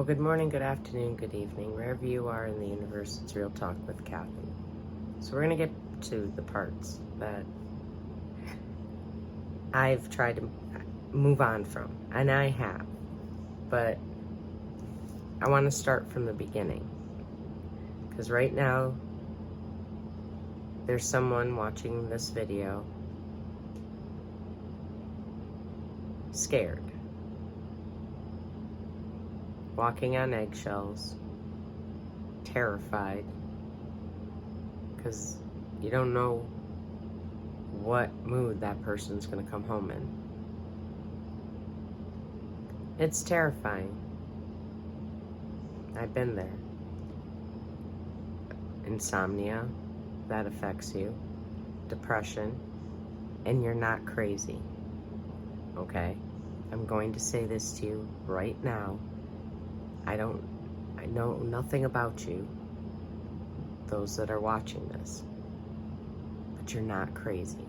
Well, good morning, good afternoon, good evening, wherever you are in the universe. It's Real Talk with Kathy. So we're going to get to the parts that I've tried to move on from, and I have, but I want to start from the beginning, because right now there's someone watching this video scared, walking on eggshells, terrified, because you don't know what mood that person's going to come home in. It's terrifying. I've been there. Insomnia, that affects you. Depression, and you're not crazy. Okay? I'm going to say this to you right now. I know nothing about you, those that are watching this, but you're not crazy.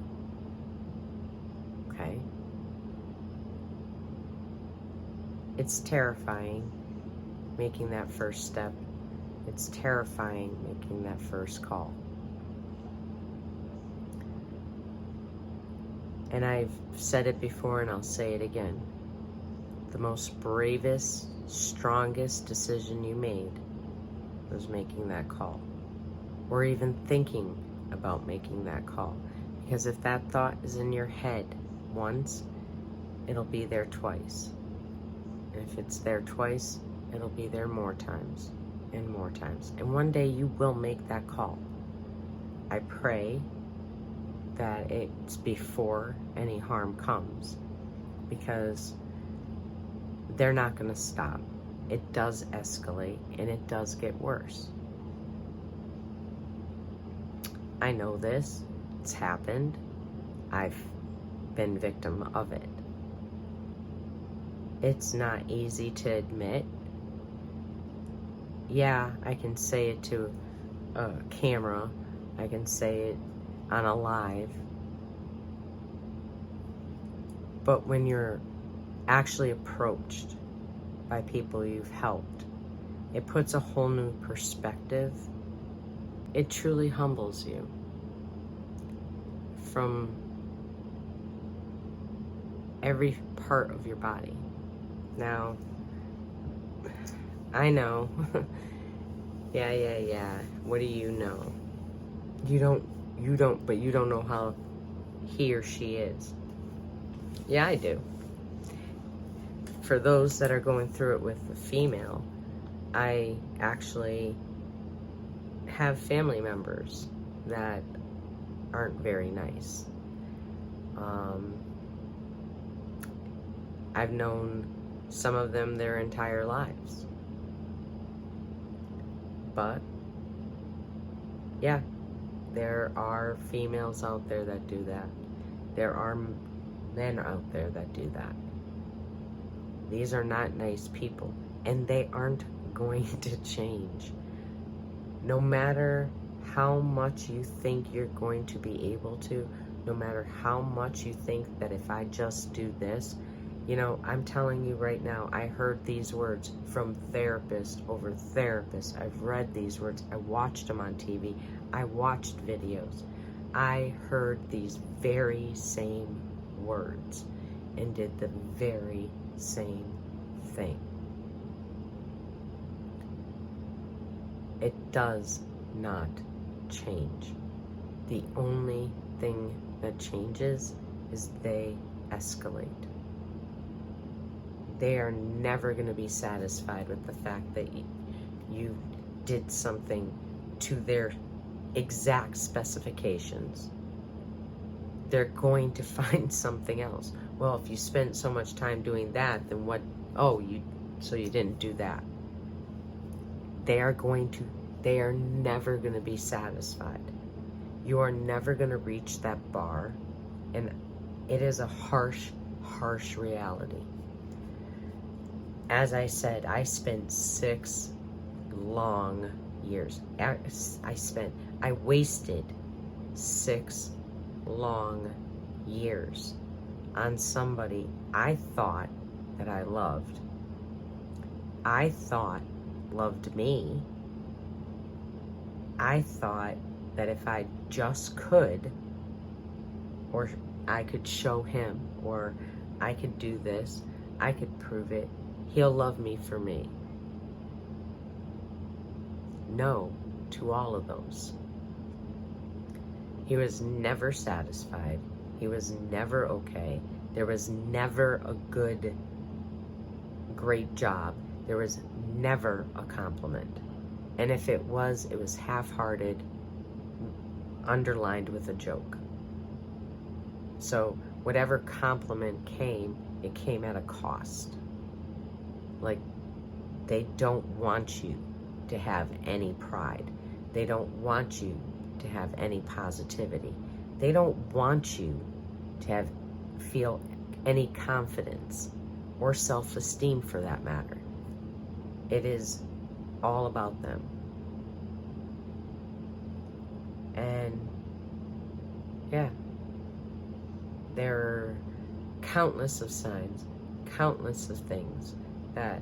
Okay? It's terrifying making that first step. It's terrifying making that first call. And I've said it before and I'll say it again. The most bravest, strongest decision you made was making that call, or even thinking about making that call. Because if that thought is in your head once, it'll be there twice. And if it's there twice, it'll be there more times and more times. And one day you will make that call. I pray that it's before any harm comes, because they're not going to stop. It does escalate and it does get worse. I know this. It's happened. I've been victim of it. It's not easy to admit. Yeah, I can say it to a camera. I can say it on a live. But when you're actually approached by people you've helped, it puts a whole new perspective. It truly humbles you from every part of your body. Now, I know. yeah. What do you know? You don't, but you don't know how he or she is. Yeah, I do. For those that are going through it with a female, I actually have family members that aren't very nice. I've known some of them their entire lives. But, yeah, there are females out there that do that. There are men out there that do that. These are not nice people, and they aren't going to change. No matter how much you think you're going to be able to, no matter how much you think that if I just do this, I'm telling you right now, I heard these words from therapist over therapist. I've read these words. I watched them on TV. I watched videos. I heard these very same words and did the very same thing. It does not change. The only thing that changes is they escalate. They are never going to be satisfied with the fact that you did something to their exact specifications. They're going to find something else. Well, if you spent so much time doing that, then what? So you didn't do that. They are never going to be satisfied. You are never going to reach that bar, and it is a harsh, harsh reality. As I said, I spent 6 long years. I wasted 6 long years on somebody I thought that I loved. I thought loved me, I thought that if I just could, or I could show him, or I could do this, I could prove it, he'll love me for me. No to all of those. He was never satisfied. He was never okay. There was never a good, great job. There was never a compliment. And if it was half-hearted, underlined with a joke. So whatever compliment came, it came at a cost. Like, they don't want you to have any pride. They don't want you to have any positivity. They don't want you to feel any confidence or self-esteem, for that matter. It is all about them. And yeah, there are countless of signs, countless of things that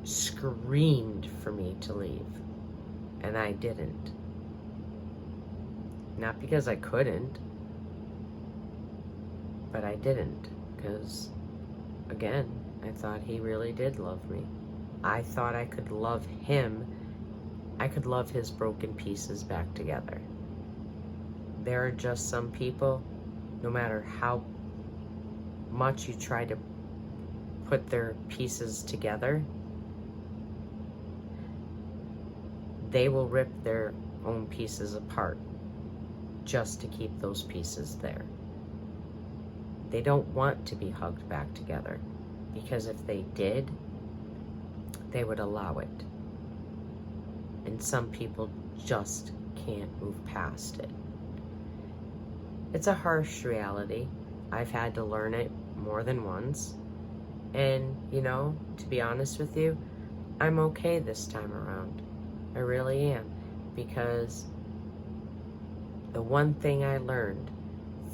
screamed for me to leave, and I didn't. Not because I couldn't, but I didn't, because, again, I thought he really did love me. I thought I could love him. I could love his broken pieces back together. There are just some people, no matter how much you try to put their pieces together, they will rip their own pieces apart just to keep those pieces there. They don't want to be hugged back together, because if they did, they would allow it. And some people just can't move past it. It's a harsh reality. I've had to learn it more than once. And, you know, to be honest with you, I'm okay this time around. I really am. Because the one thing I learned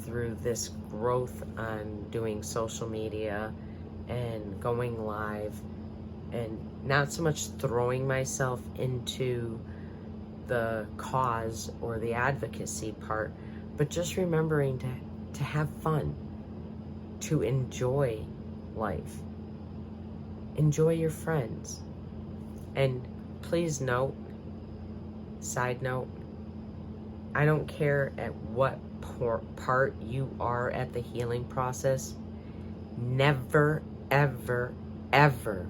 through this growth on doing social media and going live, and not so much throwing myself into the cause or the advocacy part, but just remembering to have fun, to enjoy life, enjoy your friends. And please note, side note, I don't care at what part you are at the healing process, never, ever, ever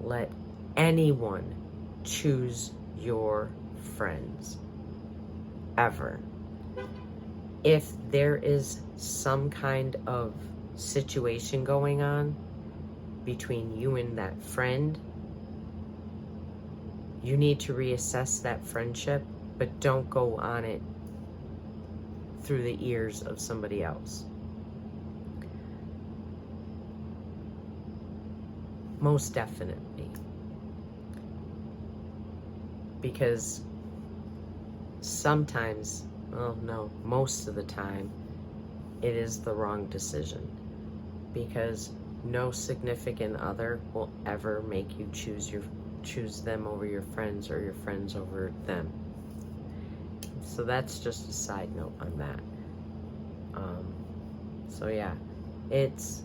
let anyone choose your friends. Ever. If there is some kind of situation going on between you and that friend, you need to reassess that friendship, but don't go on it through the ears of somebody else. Most definitely. Because sometimes, well, no, most of the time, it is the wrong decision. Because no significant other will ever make you choose them over your friends, or your friends over them. So that's just a side note on that. So yeah, it's